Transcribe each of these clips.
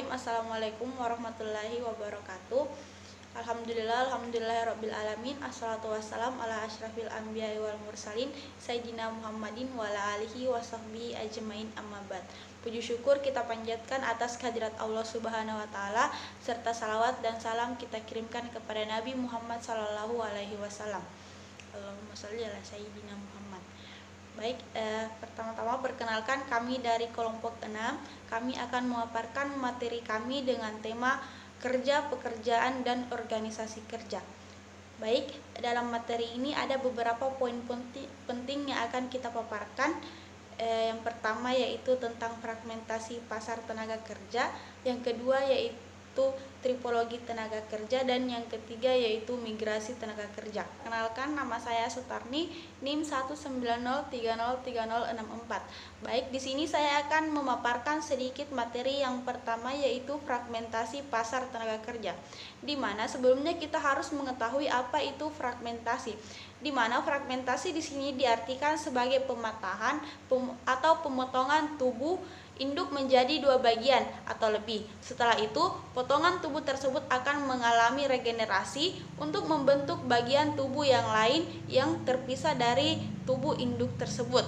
Bismillahirrahmanirrahim. Assalamualaikum warahmatullahi wabarakatuh. Alhamdulillahirabbil alamin. Assalatu wassalam ala asyrafil anbiya'i wal mursalin sayyidina Muhammadin wa ala alihi wasahbihi ajmain, amma ba'd. Puji syukur kita panjatkan atas kehadirat Allah Subhanahu wa taala serta salawat dan salam kita kirimkan kepada Nabi Muhammad sallallahu alaihi wasallam. Allahumma shalli ala sayyidina Muhammad. Baik, pertama-tama perkenalkan kami dari kelompok 6. Kami akan memaparkan materi kami dengan tema kerja, pekerjaan, dan organisasi kerja. Baik, dalam materi ini ada beberapa poin penting yang akan kita paparkan. Yang pertama yaitu tentang fragmentasi pasar tenaga kerja, yang kedua yaitu tripologi tenaga kerja, dan yang ketiga yaitu migrasi tenaga kerja. Kenalkan, nama saya Sutarni, NIM 190303064. Baik, di sini saya akan memaparkan sedikit materi yang pertama yaitu fragmentasi pasar tenaga kerja. Di mana sebelumnya kita harus mengetahui apa itu fragmentasi. Di mana fragmentasi di sini diartikan sebagai pematahan atau pemotongan tubuh induk menjadi dua bagian atau lebih. Setelah itu, potongan tubuh tersebut akan mengalami regenerasi untuk membentuk bagian tubuh yang lain yang terpisah dari tubuh induk tersebut.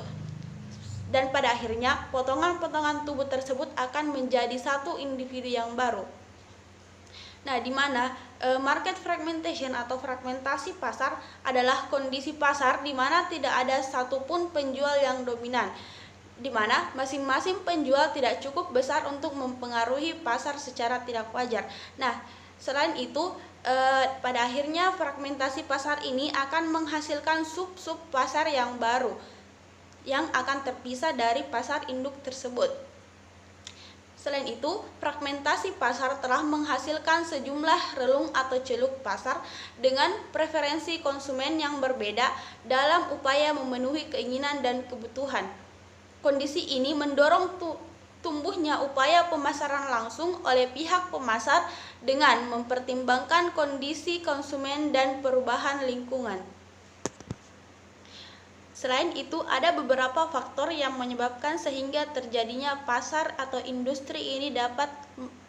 Dan pada akhirnya, potongan-potongan tubuh tersebut akan menjadi satu individu yang baru. Nah, di mana market fragmentation atau fragmentasi pasar adalah kondisi pasar di mana tidak ada satupun penjual yang dominan, di mana masing-masing penjual tidak cukup besar untuk mempengaruhi pasar secara tidak wajar. Nah, selain itu, pada akhirnya fragmentasi pasar ini akan menghasilkan sub-sub pasar yang baru yang akan terpisah dari pasar induk tersebut. Selain itu, fragmentasi pasar telah menghasilkan sejumlah relung atau celuk pasar dengan preferensi konsumen yang berbeda dalam upaya memenuhi keinginan dan kebutuhan. Kondisi ini mendorong tumbuhnya upaya pemasaran langsung oleh pihak pemasar dengan mempertimbangkan kondisi konsumen dan perubahan lingkungan. Selain itu, ada beberapa faktor yang menyebabkan sehingga terjadinya pasar atau industri ini dapat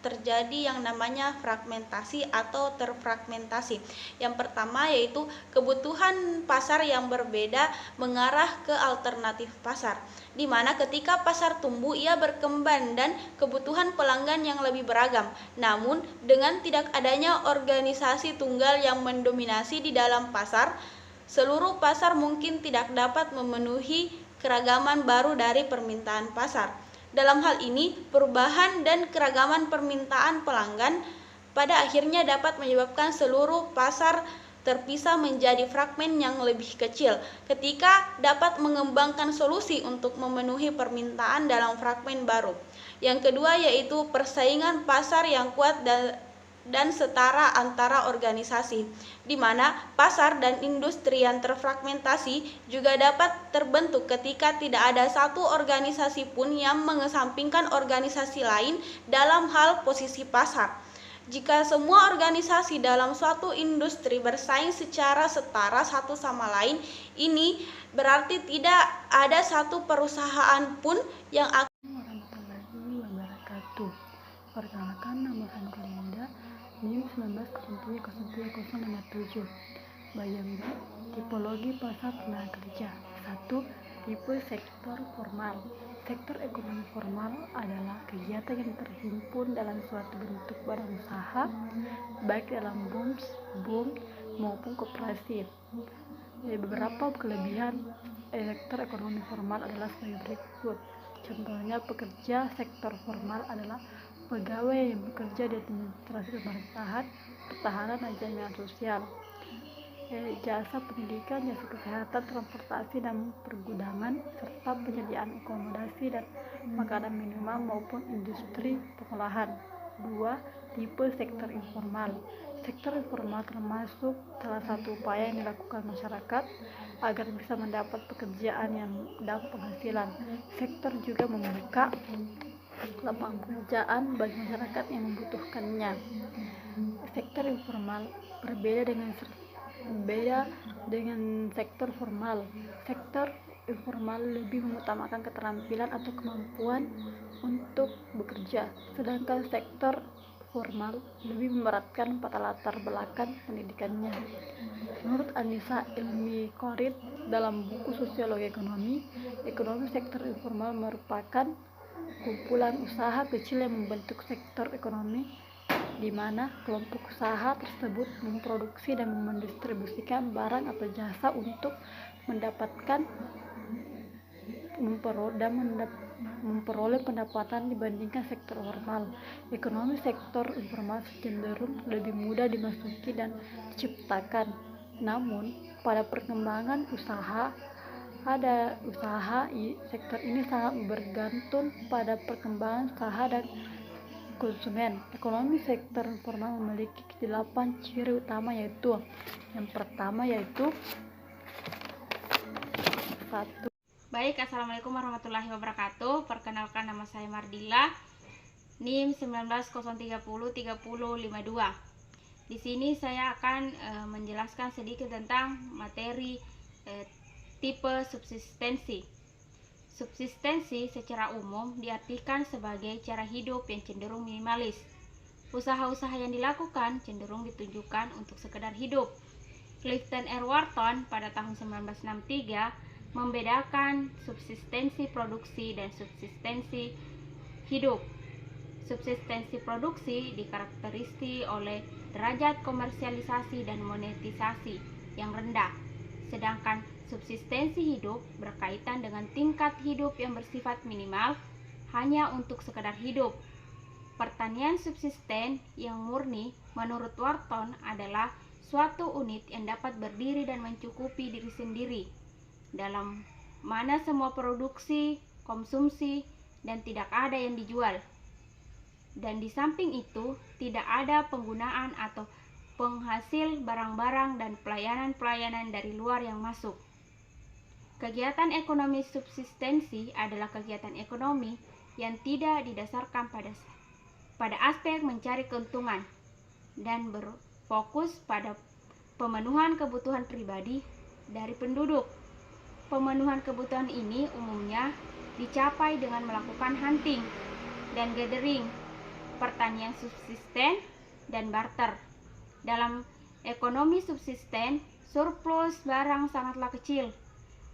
terjadi yang namanya fragmentasi atau terfragmentasi. Yang pertama yaitu kebutuhan pasar yang berbeda mengarah ke alternatif pasar, di mana ketika pasar tumbuh ia berkembang dan kebutuhan pelanggan yang lebih beragam. Namun, dengan tidak adanya organisasi tunggal yang mendominasi di dalam pasar, seluruh pasar mungkin tidak dapat memenuhi keragaman baru dari permintaan pasar. Dalam hal ini, perubahan dan keragaman permintaan pelanggan pada akhirnya dapat menyebabkan seluruh pasar terpisah menjadi fragmen yang lebih kecil ketika dapat mengembangkan solusi untuk memenuhi permintaan dalam fragmen baru. Yang kedua yaitu persaingan pasar yang kuat dan setara antara organisasi, di mana pasar dan industri yang terfragmentasi juga dapat terbentuk ketika tidak ada satu organisasi pun yang mengesampingkan organisasi lain dalam hal posisi pasar. Jika semua organisasi dalam suatu industri bersaing secara setara satu sama lain, ini berarti tidak ada satu perusahaan pun yang akan. Warahmatullahi wabarakatuh. Perkenalkan, nama saya Nurlinda, NIM 1903057. Bagian B, tipologi pasar tenaga kerja. 1. Tipe sektor formal. Sektor ekonomi formal adalah kegiatan yang terhimpun dalam suatu bentuk badan usaha, baik dalam BUMS maupun koperasi. Beberapa kelebihan sektor ekonomi formal adalah sebagai berikut. Contohnya, pekerja sektor formal adalah pegawai yang bekerja di administrasi pemerintahan, pertahanan, dan jaminan sosial, jasa pendidikan, jasa kesehatan, transportasi dan pergudangan, serta penyediaan akomodasi dan makanan minuman maupun industri pengolahan. 2. Tipe sektor informal. Sektor informal termasuk salah satu upaya yang dilakukan masyarakat agar bisa mendapat pekerjaan yang dan penghasilan. Sektor juga membuka lapangan pekerjaan bagi masyarakat yang membutuhkannya. Sektor informal berbeda dengan sektor formal. Sektor informal lebih mengutamakan keterampilan atau kemampuan untuk bekerja, sedangkan sektor formal lebih memberatkan pada latar belakang pendidikannya. Menurut Anissa Ilmi Korid dalam buku Sosiologi Ekonomi sektor informal merupakan kumpulan usaha kecil yang membentuk sektor ekonomi, di mana kelompok usaha tersebut memproduksi dan mendistribusikan barang atau jasa untuk memperoleh pendapatan dibandingkan sektor formal. Ekonomi sektor informal cenderung lebih mudah dimasuki dan diciptakan. Namun, pada perkembangan sektor ini sangat bergantung pada perkembangan usaha dan konsumen. Ekonomi sektor informal memiliki 8 ciri utama, yaitu yang pertama yaitu 1. Baik, Assalamualaikum warahmatullahi wabarakatuh. Perkenalkan, nama saya Mardila, NIM 19.030.3052. Di sini saya akan menjelaskan sedikit tentang materi tipe subsistensi. Subsistensi secara umum diartikan sebagai cara hidup yang cenderung minimalis. Usaha-usaha yang dilakukan cenderung ditujukan untuk sekedar hidup. Clifton R. Wharton pada tahun 1963 membedakan subsistensi produksi dan subsistensi hidup. Subsistensi produksi dikarakterisasi oleh derajat komersialisasi dan monetisasi yang rendah, sedangkan subsistensi hidup berkaitan dengan tingkat hidup yang bersifat minimal hanya untuk sekedar hidup. Pertanian subsisten yang murni menurut Wharton adalah suatu unit yang dapat berdiri dan mencukupi diri sendiri, dalam mana semua produksi, konsumsi, dan tidak ada yang dijual. Dan di samping itu, tidak ada penggunaan atau penghasil barang-barang dan pelayanan-pelayanan dari luar yang masuk. Kegiatan ekonomi subsistensi adalah kegiatan ekonomi yang tidak didasarkan pada aspek mencari keuntungan dan berfokus pada pemenuhan kebutuhan pribadi dari penduduk. Pemenuhan kebutuhan ini umumnya dicapai dengan melakukan hunting dan gathering, pertanian subsisten, dan barter. Dalam ekonomi subsisten, surplus barang sangatlah kecil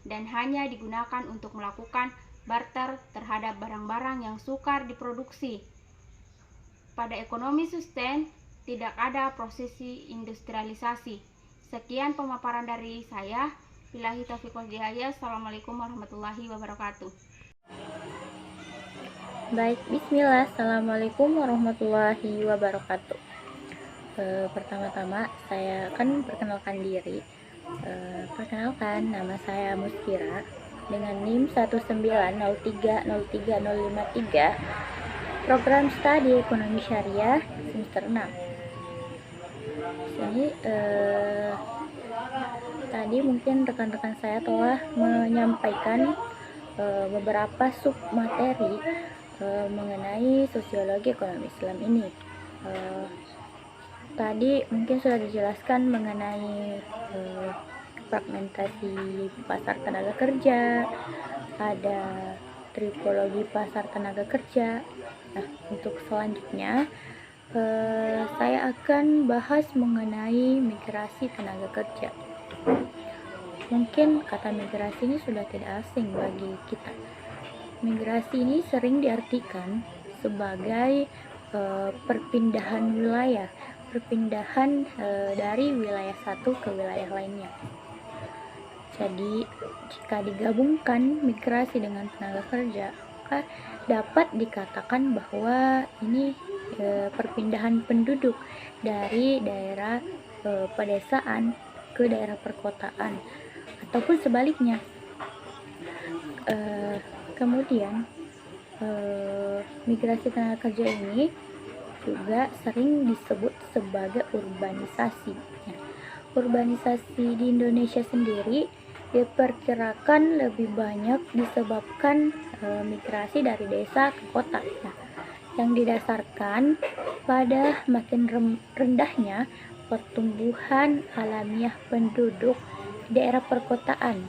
dan hanya digunakan untuk melakukan barter terhadap barang-barang yang sukar diproduksi. Pada ekonomi sustain tidak ada prosesi industrialisasi. Sekian pemaparan dari saya. Billahi taufiq wal hidayah. Assalamualaikum warahmatullahi wabarakatuh. Baik, bismillah. Assalamualaikum warahmatullahi wabarakatuh. Pertama-tama saya akan perkenalkan diri. Perkenalkan, nama saya Muskira dengan NIM 190303053, program studi ekonomi syariah semester 6. Sini tadi mungkin rekan-rekan saya telah menyampaikan beberapa sub materi mengenai sosiologi ekonomi Islam ini. Tadi mungkin sudah dijelaskan mengenai fragmentasi pasar tenaga kerja, ada tripologi pasar tenaga kerja. Nah, untuk selanjutnya saya akan bahas mengenai migrasi tenaga kerja. Mungkin kata migrasi ini sudah tidak asing bagi kita. Migrasi ini sering diartikan sebagai perpindahan wilayah, dari wilayah satu ke wilayah lainnya. Jadi, jika digabungkan migrasi dengan tenaga kerja, maka dapat dikatakan bahwa ini perpindahan penduduk dari daerah pedesaan ke daerah perkotaan, ataupun sebaliknya. Kemudian migrasi tenaga kerja ini juga sering disebut sebagai urbanisasi. Urbanisasi di Indonesia sendiri diperkirakan lebih banyak disebabkan migrasi dari desa ke kota, yang didasarkan pada makin rendahnya pertumbuhan alamiah penduduk di daerah perkotaan.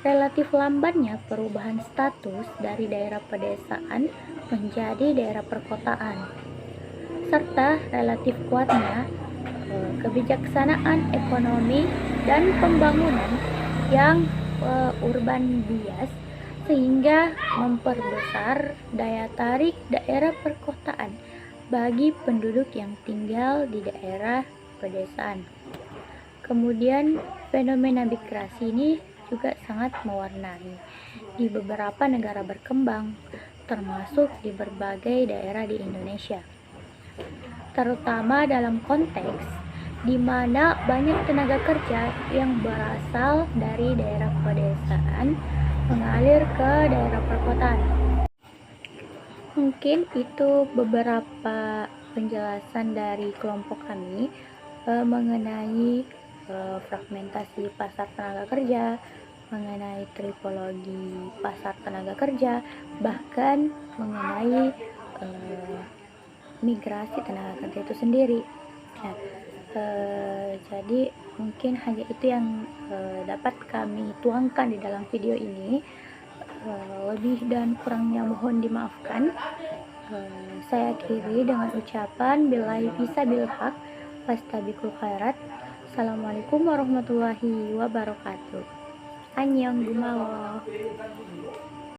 relatif lambatnya perubahan status dari daerah pedesaan menjadi daerah perkotaan, serta relatif kuatnya kebijaksanaan ekonomi dan pembangunan yang urban bias, sehingga memperbesar daya tarik daerah perkotaan bagi penduduk yang tinggal di daerah pedesaan. Kemudian fenomena migrasi ini juga sangat mewarnai di beberapa negara berkembang, termasuk di berbagai daerah di Indonesia, terutama dalam konteks di mana banyak tenaga kerja yang berasal dari daerah pedesaan mengalir ke daerah perkotaan. Mungkin itu beberapa penjelasan dari kelompok kami mengenai fragmentasi pasar tenaga kerja, mengenai tripologi pasar tenaga kerja, bahkan mengenai migrasi tenaga kerja itu sendiri. Nah, jadi mungkin hanya itu yang dapat kami tuangkan di dalam video ini. Lebih dan kurangnya mohon dimaafkan. Saya akhiri dengan ucapan billahi fisabilil haq fastabiqul khairat. Assalamualaikum warahmatullahi wabarakatuh. Annyeong gumawo.